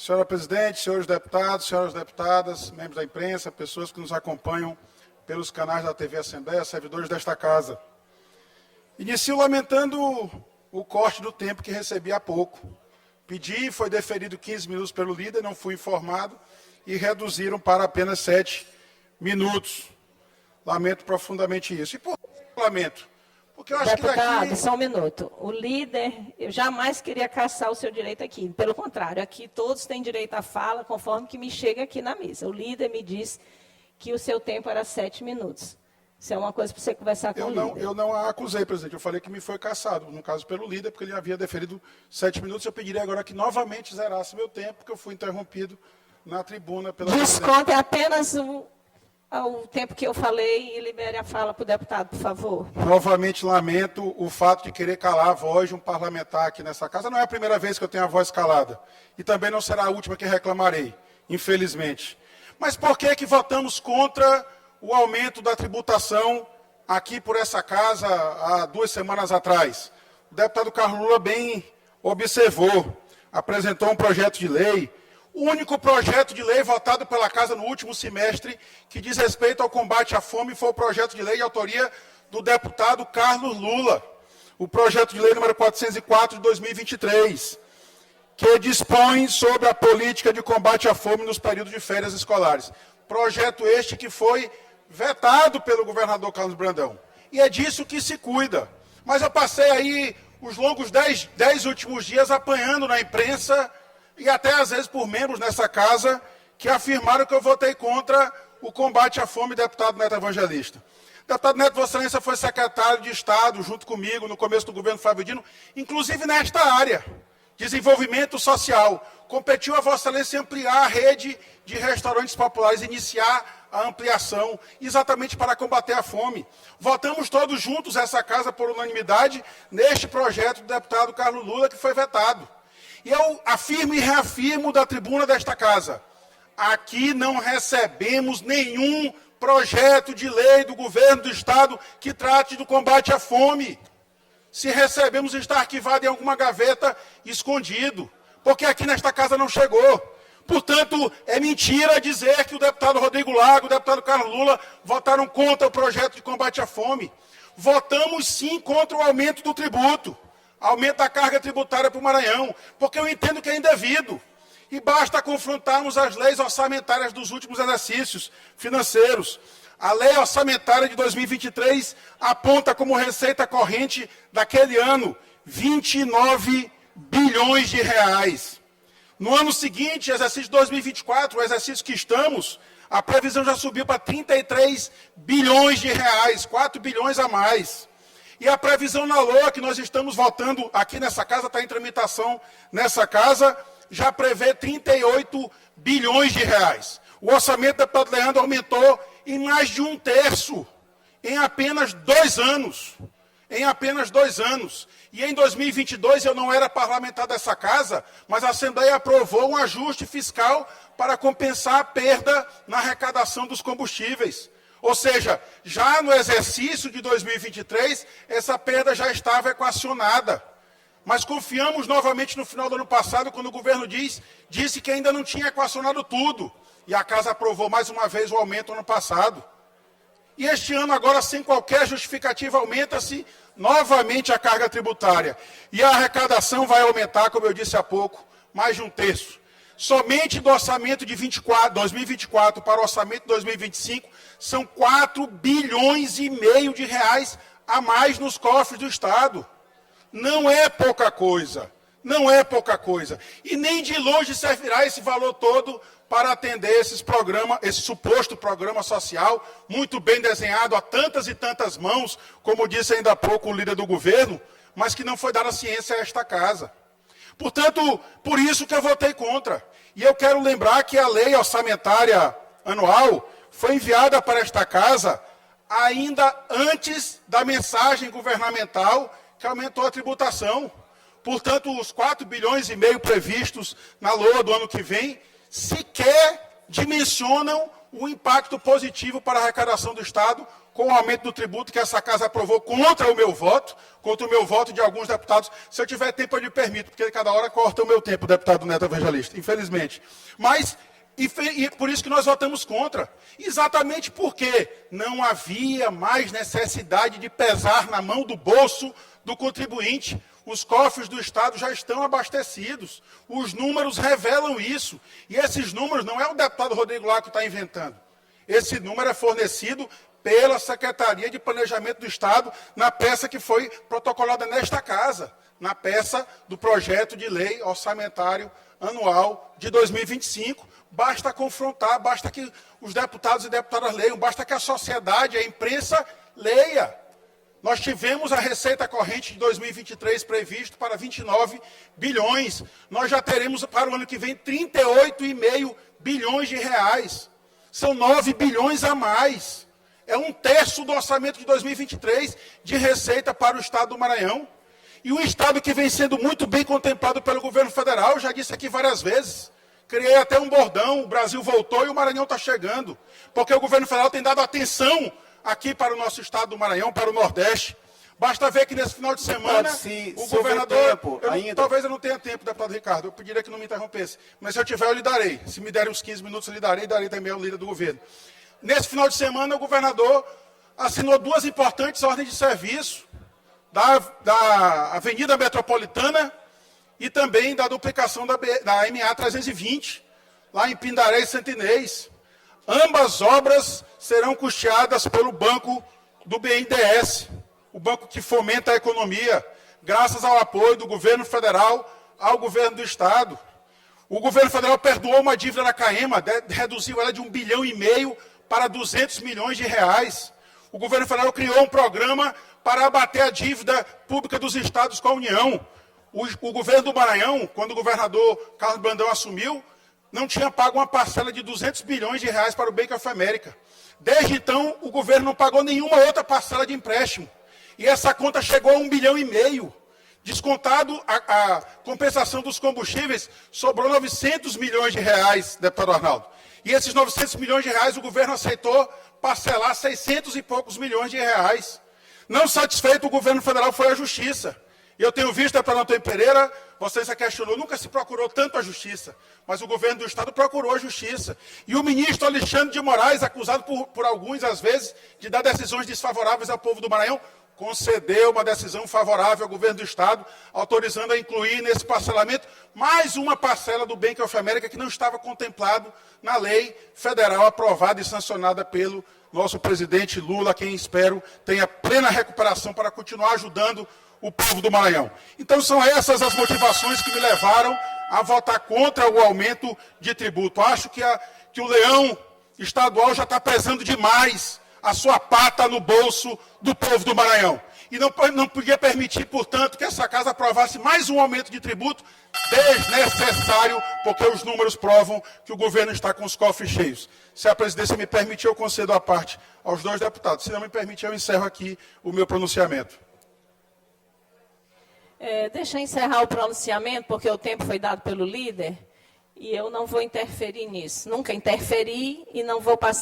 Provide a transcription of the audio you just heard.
Senhora presidente, senhores deputados, senhoras deputadas, membros da imprensa, pessoas que nos acompanham pelos canais da TV Assembleia, servidores desta casa. Inicio lamentando o corte do tempo que recebi há pouco. Pedi, foi deferido 15 minutos pelo líder, não fui informado, e reduziram para apenas 7 minutos. Lamento profundamente isso. E por que lamento? Porque eu acho Deputado, que daqui... só um minuto. O líder, eu jamais queria caçar o seu direito aqui. Pelo contrário, aqui todos têm direito à fala, conforme que me chega aqui na mesa. O líder me disse que o seu tempo era 7 minutos. Isso é uma coisa para você conversar com o líder. Eu não a acusei, presidente. Eu falei que me foi cassado, no caso pelo líder, porque ele havia deferido 7 minutos. Eu pediria agora que novamente zerasse meu tempo, porque eu fui interrompido na tribuna pela... Desconte apenas o tempo que eu falei e libere a fala para o deputado, por favor. Novamente lamento o fato de querer calar a voz de um parlamentar aqui nessa casa. Não é a primeira vez que eu tenho a voz calada. E também não será a última que reclamarei, infelizmente. Mas por que votamos contra o aumento da tributação aqui por essa casa há 2 semanas atrás? O deputado Carlos Lula bem observou, apresentou um projeto de lei, o único projeto de lei votado pela Casa no último semestre que diz respeito ao combate à fome foi o projeto de lei de autoria do deputado Carlos Lula, o projeto de lei número 404 de 2023, que dispõe sobre a política de combate à fome nos períodos de férias escolares. Projeto este que foi vetado pelo governador Carlos Brandão. E é disso que se cuida. Mas eu passei aí os longos 10 últimos dias apanhando na imprensa e até às vezes por membros nessa casa que afirmaram que eu votei contra o combate à fome, deputado Neto Evangelista. Deputado Neto, Vossa Excelência foi secretário de Estado, junto comigo, no começo do governo Flávio Dino, inclusive nesta área, desenvolvimento social. Competiu a Vossa Excelência ampliar a rede de restaurantes populares, iniciar a ampliação, exatamente para combater a fome. Votamos todos juntos, essa casa, por unanimidade, neste projeto do deputado Carlos Lula, que foi vetado. E eu afirmo e reafirmo da tribuna desta casa, aqui não recebemos nenhum projeto de lei do governo do Estado que trate do combate à fome. Se recebemos, está arquivado em alguma gaveta, escondido, porque aqui nesta casa não chegou. Portanto, é mentira dizer que o deputado Rodrigo Lago, o deputado Carlos Lula votaram contra o projeto de combate à fome. Votamos sim contra o aumento do tributo. Aumento da carga tributária para o Maranhão, porque eu entendo que é indevido. E basta confrontarmos as leis orçamentárias dos últimos exercícios financeiros. A lei orçamentária de 2023 aponta como receita corrente daquele ano 29 bilhões de reais. No ano seguinte, exercício 2024, o exercício que estamos, a previsão já subiu para 33 bilhões de reais, 4 bilhões a mais. E a previsão na LOA, que nós estamos votando aqui nessa casa, está em tramitação nessa casa, já prevê 38 bilhões de reais. O orçamento do deputado Leandro aumentou em mais de 1/3, em apenas 2 anos. Em apenas 2 anos. E em 2022, eu não era parlamentar dessa casa, mas a Assembleia aprovou um ajuste fiscal para compensar a perda na arrecadação dos combustíveis. Ou seja, já no exercício de 2023, essa perda já estava equacionada. Mas confiamos novamente no final do ano passado, quando o governo disse que ainda não tinha equacionado tudo. E a casa aprovou mais uma vez o aumento ano passado. E este ano, agora, sem qualquer justificativa, aumenta-se novamente a carga tributária. E a arrecadação vai aumentar, como eu disse há pouco, mais de 1/3. Somente do orçamento de 2024 para o orçamento de 2025, são 4 bilhões e meio de reais a mais nos cofres do Estado. Não é pouca coisa, não é pouca coisa. E nem de longe servirá esse valor todo para atender esse suposto programa social, muito bem desenhado a tantas e tantas mãos, como disse ainda há pouco o líder do governo, mas que não foi dada ciência a esta casa. Portanto, por isso que eu votei contra. E eu quero lembrar que a lei orçamentária anual foi enviada para esta casa ainda antes da mensagem governamental que aumentou a tributação. Portanto, os 4 bilhões e meio previstos na LOA do ano que vem sequer dimensionam o impacto positivo para a arrecadação do Estado com o aumento do tributo que essa casa aprovou contra o meu voto de alguns deputados. Se eu tiver tempo, eu lhe permito, porque cada hora corta o meu tempo, deputado Neto Evangelista, infelizmente. Mas, e por isso que nós votamos contra. Exatamente porque não havia mais necessidade de pesar na mão do bolso do contribuinte. Os cofres do Estado já estão abastecidos. Os números revelam isso. E esses números não é o deputado Rodrigo Lara que está inventando. Esse número é fornecido pela Secretaria de Planejamento do Estado na peça que foi protocolada nesta casa, na peça do projeto de lei orçamentário anual de 2025. Basta confrontar, basta que os deputados e deputadas leiam, basta que a sociedade, a imprensa leia. Nós tivemos a receita corrente de 2023 previsto para 29 bilhões. Nós já teremos para o ano que vem 38,5 bilhões de reais. São 9 bilhões a mais. É 1/3 do orçamento de 2023 de receita para o Estado do Maranhão. E um Estado que vem sendo muito bem contemplado pelo governo federal, eu já disse aqui várias vezes. Criei até um bordão, o Brasil voltou e o Maranhão está chegando. Porque o governo federal tem dado atenção aqui para o nosso Estado do Maranhão, para o Nordeste. Basta ver que nesse final de semana, o governador... Talvez eu não tenha tempo, deputado Ricardo, eu pediria que não me interrompesse. Mas se eu tiver, eu lhe darei. Se me derem uns 15 minutos, eu lhe darei, e darei também ao líder do governo. Nesse final de semana, o governador assinou 2 importantes ordens de serviço da Avenida Metropolitana e também da duplicação da MA 320, lá em Pindaré e Santo Inês. Ambas obras serão custeadas pelo banco do BNDES, o banco que fomenta a economia, graças ao apoio do governo federal ao governo do Estado. O governo federal perdoou uma dívida da CAEMA, reduziu ela de 1,5 bilhão para 200 milhões de reais. O governo federal criou um programa para abater a dívida pública dos estados com a União. O governo do Maranhão, quando o governador Carlos Brandão assumiu, não tinha pago uma parcela de 200 bilhões de reais para o Bank of America. Desde então, o governo não pagou nenhuma outra parcela de empréstimo. E essa conta chegou a 1,5 bilhão. Descontado a compensação dos combustíveis, sobrou 900 milhões de reais, deputado Arnaldo. E esses 900 milhões de reais, o governo aceitou parcelar 600 e poucos milhões de reais. Não satisfeito, o governo federal foi à Justiça. E eu tenho visto, deputado Antônio Pereira, você já questionou, nunca se procurou tanto a Justiça, mas o governo do Estado procurou a Justiça. E o ministro Alexandre de Moraes, acusado por alguns, às vezes, de dar decisões desfavoráveis ao povo do Maranhão, concedeu uma decisão favorável ao governo do Estado, autorizando a incluir nesse parcelamento mais uma parcela do Bank of America que não estava contemplado na lei federal aprovada e sancionada pelo nosso presidente Lula, quem espero tenha plena recuperação para continuar ajudando o povo do Maranhão. Então são essas as motivações que me levaram a votar contra o aumento de tributo. Acho que o leão estadual já está pesando demais a sua pata no bolso do povo do Maranhão. E não podia permitir, portanto, que essa casa aprovasse mais um aumento de tributo desnecessário, porque os números provam que o governo está com os cofres cheios. Se a presidência me permitir, eu concedo a parte aos 2 deputados. Se não me permitir, eu encerro aqui o meu pronunciamento. Deixa eu encerrar o pronunciamento, porque o tempo foi dado pelo líder, e eu não vou interferir nisso. Nunca interferi e não vou passar